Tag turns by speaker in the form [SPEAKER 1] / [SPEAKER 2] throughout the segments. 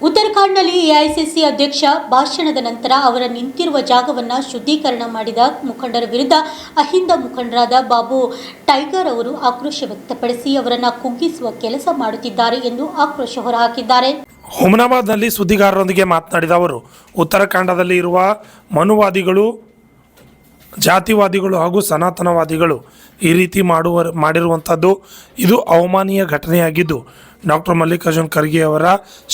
[SPEAKER 1] ಉತ್ತರಾಖಂಡ್ನಲ್ಲಿ AICC ಅಧ್ಯಕ್ಷ ಭಾಷಣದ ನಂತರ ಅವರ ನಿಂತಿರುವ ಜಾಗವನ್ನು ಶುದ್ಧೀಕರಣ ಮಾಡಿದ ಮುಖಂಡರ ವಿರುದ್ಧ ಅಹಿಂದ ಮುಖಂಡರಾದ ಬಾಬು ಟೈಗರ್ ಅವರು ಆಕ್ರೋಶ ವ್ಯಕ್ತಪಡಿಸಿ ಅವರನ್ನು ಕುಗ್ಗಿಸುವ ಕೆಲಸ ಮಾಡುತ್ತಿದ್ದಾರೆ ಎಂದು ಆಕ್ರೋಶ ಹೊರಹಾಕಿದ್ದಾರೆ.
[SPEAKER 2] ಹುಮನಾಬಾದ್ನಲ್ಲಿ ಸುದ್ದಿಗಾರರೊಂದಿಗೆ ಮಾತನಾಡಿದ ಅವರು, ಉತ್ತರಾಖಂಡದಲ್ಲಿ ಇರುವ ಮನುವಾದಿಗಳು, ಜಾತಿವಾದಿಗಳು ಹಾಗೂ ಸನಾತನವಾದಿಗಳು ಈ ರೀತಿ ಮಾಡಿರುವಂಥದ್ದು ಇದು ಅವಮಾನೀಯ ಘಟನೆಯಾಗಿದ್ದು ಡಾಕ್ಟರ್ ಮಲ್ಲಿಕಾರ್ಜುನ್ ಖರ್ಗೆ ಅವರ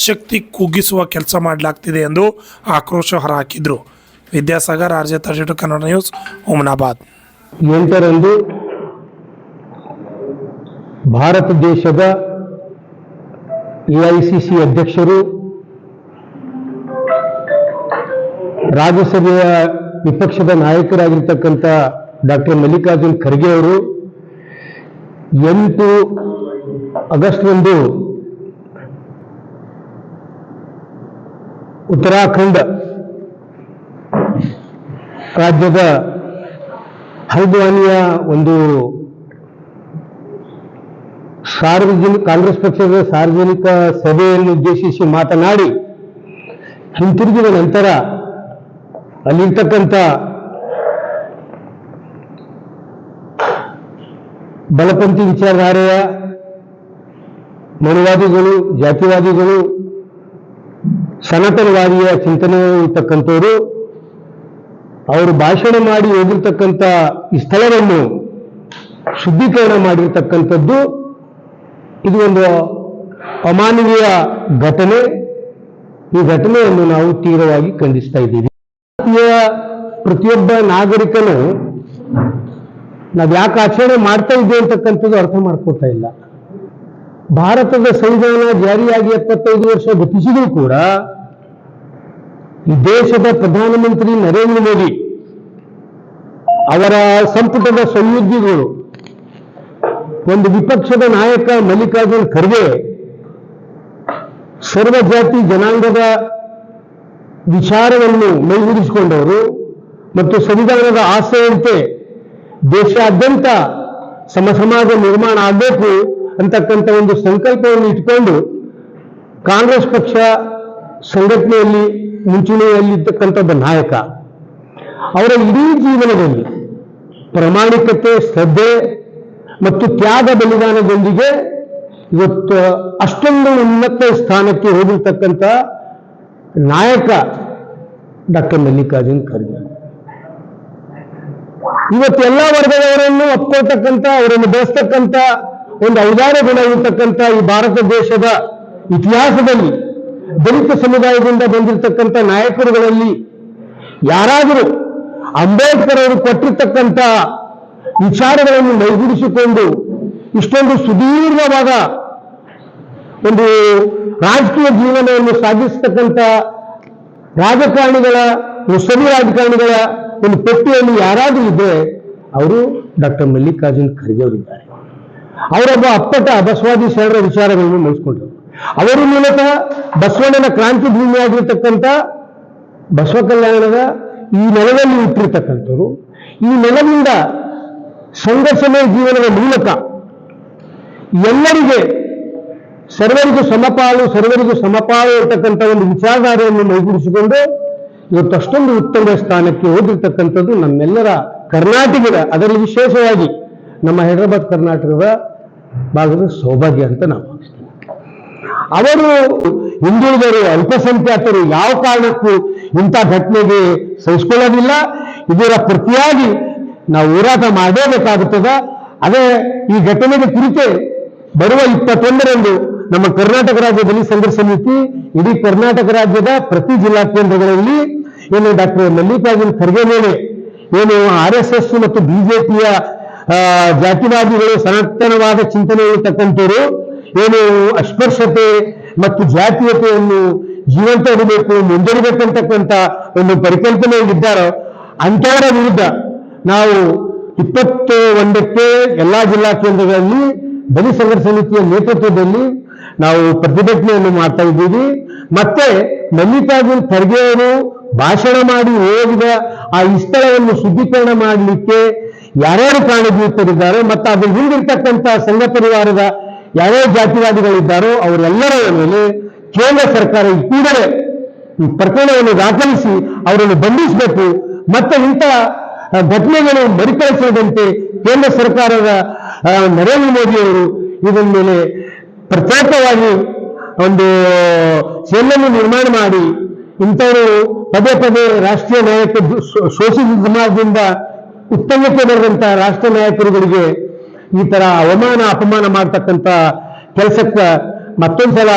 [SPEAKER 2] ಶಕ್ತಿ ಕುಗ್ಗಿಸುವ ಕೆಲಸ ಮಾಡಲಾಗ್ತಿದೆ ಎಂದು ಆಕ್ರೋಶ ಹೊರಹಾಕಿದರು. Vidyasagar, RJ32 Kannada news, Humnabad.
[SPEAKER 3] 8ರಂದು ಭಾರತ ದೇಶದ ಎಐಸಿಸಿ ಅಧ್ಯಕ್ಷರು, ರಾಜ್ಯಸಭೆಯ ವಿಪಕ್ಷದ ನಾಯಕರಾಗಿರ್ತಕ್ಕಂಥ ಡಾಕ್ಟರ್ ಮಲ್ಲಿಕಾರ್ಜುನ್ ಖರ್ಗೆ ಅವರು 8 ಆಗಸ್ಟ್ರಂದು ಉತ್ತರಾಖಂಡ ರಾಜ್ಯದ ಹಲ್ದ್ವಾನಿಯ ಒಂದು ಕಾಂಗ್ರೆಸ್ ಪಕ್ಷದ ಸಾರ್ವಜನಿಕ ಸಭೆಯನ್ನು ಉದ್ದೇಶಿಸಿ ಮಾತನಾಡಿ ಹಿಂತಿರುಗಿದ ನಂತರ ಅಲ್ಲಿರ್ತಕ್ಕಂಥ ಬಲಪಂಥಿ ವಿಚಾರಧಾರೆಯ ಮನುವಾದಿಗಳು, ಜಾತಿವಾದಿಗಳು, ಸನಾತನವಾದಿಯ ಚಿಂತನೆ ಇರ್ತಕ್ಕಂಥವರು ಅವರು ಭಾಷಣ ಮಾಡಿ ಹೋಗಿರ್ತಕ್ಕಂಥ ಈ ಸ್ಥಳವನ್ನು ಶುದ್ಧೀಕರಣ ಮಾಡಿರ್ತಕ್ಕಂಥದ್ದು ಇದು ಒಂದು ಅಮಾನವೀಯ ಘಟನೆ. ಈ ಘಟನೆಯನ್ನು ನಾವು ತೀವ್ರವಾಗಿ ಖಂಡಿಸ್ತಾ ಇದ್ದೀವಿ. ಪ್ರತಿಯೊಬ್ಬ ನಾಗರಿಕನು ನಾವು ಯಾಕೆ ಆಚರಣೆ ಮಾಡ್ತಾ ಇದ್ದೇವೆ ಅಂತಕ್ಕಂಥದ್ದು ಅರ್ಥ ಮಾಡ್ಕೊಳ್ತಾ ಇಲ್ಲ. ಭಾರತದ ಸಂವಿಧಾನ ಜಾರಿಯಾಗಿ 75 ವರ್ಷ ಗತಿಸಿದರೂ ಕೂಡ ಈ ದೇಶದ ಪ್ರಧಾನಮಂತ್ರಿ ನರೇಂದ್ರ ಮೋದಿ ಅವರ ಸಂಪುಟದ ಸಂಯೋಗಿಗಳು, ಒಂದು ವಿಪಕ್ಷದ ನಾಯಕ ಮಲ್ಲಿಕಾರ್ಜುನ್ ಖರ್ಗೆ ಸರ್ವಜಾತಿ ಜನಾಂಗದ ವಿಚಾರವನ್ನು ಮೈಗೂಡಿಸಿಕೊಂಡವರು ಮತ್ತು ಸಂವಿಧಾನದ ಆಸೆಯಂತೆ ದೇಶಾದ್ಯಂತ ಸಮಾಜ ನಿರ್ಮಾಣ ಆಗಬೇಕು ಅಂತಕ್ಕಂಥ ಒಂದು ಸಂಕಲ್ಪವನ್ನು ಇಟ್ಕೊಂಡು ಕಾಂಗ್ರೆಸ್ ಪಕ್ಷ ಸಂಘಟನೆಯಲ್ಲಿ ಮುಂಚೂಣಿಯಲ್ಲಿರ್ತಕ್ಕಂಥದ್ದು ನಾಯಕ. ಅವರ ಇಡೀ ಜೀವನದಲ್ಲಿ ಪ್ರಾಮಾಣಿಕತೆ, ಶ್ರದ್ಧೆ ಮತ್ತು ತ್ಯಾಗ ಬಲಿದಾನದೊಂದಿಗೆ ಇವತ್ತು ಅಷ್ಟೊಂದು ಉನ್ನತ ಸ್ಥಾನಕ್ಕೆ ಹೋಗಿರ್ತಕ್ಕಂಥ ನಾಯಕ ಡಾಕ್ಟರ್ ಮಲ್ಲಿಕಾರ್ಜುನ್ ಖರ್ಗೆ. ಇವತ್ತು ಎಲ್ಲ ವರ್ಗದವರನ್ನು ಒಪ್ಕೊಳ್ತಕ್ಕಂಥ, ಅವರನ್ನು ಬೆಳೆಸ್ತಕ್ಕಂಥ ಒಂದು ಔದಾರ್ಯ ಗುಣ ಇರತಕ್ಕಂಥ ಈ ಭಾರತ ದೇಶದ ಇತಿಹಾಸದಲ್ಲಿ ದಲಿತ ಸಮುದಾಯದಿಂದ ಬಂದಿರತಕ್ಕಂಥ ನಾಯಕರುಗಳಲ್ಲಿ ಯಾರಾದರೂ ಅಂಬೇಡ್ಕರ್ ಅವರು ಕೊಟ್ಟಿರ್ತಕ್ಕಂಥ ವಿಚಾರಗಳನ್ನು ಮೈಗೂಡಿಸಿಕೊಂಡು ಇಷ್ಟೊಂದು ಸುದೀರ್ಘವಾದ ಒಂದು ರಾಜಕೀಯ ಜೀವನವನ್ನು ಸಾಗಿಸತಕ್ಕಂಥ ರಾಜಕಾರಣಿಗಳ, ಮುಸ್ಲಿಂ ರಾಜಕಾರಣಿಗಳ ಒಂದು ಪಟ್ಟಿಯಲ್ಲಿ ಯಾರಾದರೂ ಇದ್ದರೆ ಅವರು ಡಾಕ್ಟರ್ ಮಲ್ಲಿಕಾರ್ಜುನ್ ಖರ್ಗೆ ಅವರಿದ್ದಾರೆ. ಅವರೊಬ್ಬ ಅಪ್ಪಟ ಬಸವಾದಿ ಶರಣರ ವಿಚಾರಗಳನ್ನು ನಡೆಸಿಕೊಂಡರು. ಅವರು ಮೂಲತಃ ಬಸವಣ್ಣನ ಕ್ರಾಂತಿ ಭೂಮಿಯಾಗಿರ್ತಕ್ಕಂಥ ಬಸವ ಕಲ್ಯಾಣದ ಈ ನೆಲದಲ್ಲಿ ಹುಟ್ಟಿರ್ತಕ್ಕಂಥವ್ರು. ಈ ನೆಲದಿಂದ ಸಂಘರ್ಷಮಯ ಜೀವನದ ಮೂಲಕ ಎಲ್ಲರಿಗೆ ಸರ್ವರಿಗೂ ಸಮಪಾಲು ಇರತಕ್ಕಂಥ ಒಂದು ವಿಚಾರಧಾರೆಯನ್ನು ಮೈಗೂಡಿಸಿಕೊಂಡು ಇವತ್ತು ಅಷ್ಟೊಂದು ಉತ್ತಮ ಸ್ಥಾನಕ್ಕೆ ಹೋಗಿರ್ತಕ್ಕಂಥದ್ದು ನಮ್ಮೆಲ್ಲರ ಕರ್ನಾಟಕದ, ಅದರಲ್ಲಿ ವಿಶೇಷವಾಗಿ ನಮ್ಮ ಹೈದರಾಬಾದ್ ಕರ್ನಾಟಕದ ಭಾಗದ ಸೌಭಾಗ್ಯ ಅಂತ ನಾವು ಭಾವಿಸ್ತೀವಿ. ಅವರು ಹಿಂದುಳಿದರು, ಅಲ್ಪಸಂಖ್ಯಾತರು ಯಾವ ಕಾರಣಕ್ಕೂ ಇಂಥ ಘಟನೆಗೆ ಸಹಿಸಿಕೊಳ್ಳೋದಿಲ್ಲ. ಇದರ ಪ್ರತಿಯಾಗಿ ನಾವು ಹೋರಾಟ ಮಾಡಲೇಬೇಕಾಗುತ್ತದೆ. ಅದೇ ಈ ಘಟನೆಗೆ ಕುರಿತೆ ಬರುವ 21ರಂದು ನಮ್ಮ ಕರ್ನಾಟಕ ರಾಜ್ಯ ದಲಿತ ಸಂಘರ್ಷ ಸಮಿತಿ ಇಡೀ ಕರ್ನಾಟಕ ರಾಜ್ಯದ ಪ್ರತಿ ಜಿಲ್ಲಾ ಕೇಂದ್ರಗಳಲ್ಲಿ ಏನು ಡಾಕ್ಟರ್ ಮಲ್ಲಿಕಾರ್ಜುನ್ ಖರ್ಗೆ ಮೇಲೆ ಏನು RSS ಮತ್ತು ಬಿಜೆಪಿಯ ಜಾತಿವಾದಿಗಳು, ಸನಾತನವಾದ ಚಿಂತನೆ ಇರತಕ್ಕಂಥವರು ಏನು ಅಸ್ಪೃಶ್ಯತೆ ಮತ್ತು ಜಾತೀಯತೆಯನ್ನು ಜೀವಂತ ಇಡಬೇಕು, ಮುಂದುವರಿಬೇಕಂತಕ್ಕಂಥ ಒಂದು ಪರಿಕಲ್ಪನೆಯಲ್ಲಿದ್ದಾರೋ ಅಂಥವರ ವಿರುದ್ಧ ನಾವು 21ಕ್ಕೆ ಎಲ್ಲಾ ಜಿಲ್ಲಾ ಕೇಂದ್ರಗಳಲ್ಲಿ ದಲಿತ ಸಂಘರ್ಷ ಸಮಿತಿಯ ನೇತೃತ್ವದಲ್ಲಿ ನಾವು ಪ್ರತಿಭಟನೆಯನ್ನು ಮಾಡ್ತಾ ಇದ್ದೀವಿ. ಮತ್ತೆ ಮಲ್ಲಿಕಾರ್ಜುನ್ ಖರ್ಗೆ ಅವರು ಭಾಷಣ ಮಾಡಿ ಹೋಗಿದ ಆ ಸ್ಥಳವನ್ನು ಶುದ್ಧೀಕರಣ ಮಾಡಲಿಕ್ಕೆ ಯಾರ್ಯಾರು ಕಾರಣಭೂತರಿದ್ದಾರೋ ಮತ್ತು ಅದ್ರ ಹಿಂದಿರ್ತಕ್ಕಂಥ ಸಂಘ ಪರಿವಾರದ ಯಾವ್ಯಾವ ಜಾತಿವಾದಿಗಳಿದ್ದಾರೋ ಅವರೆಲ್ಲರ ಮೇಲೆ ಕೇಂದ್ರ ಸರ್ಕಾರ ಈ ಕೂಡಲೇ ಈ ಪ್ರಕರಣವನ್ನು ದಾಖಲಿಸಿ ಅವರನ್ನು ಬಂಧಿಸಬೇಕು. ಮತ್ತೆ ಇಂಥ ಘಟನೆಗಳು ಮರುಕಳಿಸದಂತೆ ಕೇಂದ್ರ ಸರ್ಕಾರದ ನರೇಂದ್ರ ಮೋದಿಯವರು ಇದರ ಮೇಲೆ ಪ್ರತ್ಯೇಕವಾಗಿ ಒಂದು ಸೆಲ್ಲನ್ನು ನಿರ್ಮಾಣ ಮಾಡಿ ಇಂಥವರು ಪದೇ ಪದೇ ರಾಷ್ಟ್ರೀಯ ನಾಯಕ ಶೋಷಿತ ಸಮಾಜದಿಂದ ಉತ್ತಮಕ್ಕೆ ಬರೆದಂತಹ ರಾಷ್ಟ್ರ ನಾಯಕರುಗಳಿಗೆ ಈ ತರ ಅವಮಾನ ಅಪಮಾನ ಮಾಡ್ತಕ್ಕಂಥ ಕೆಲಸಕ್ಕೆ ಮತ್ತೊಂದ್ಸಲ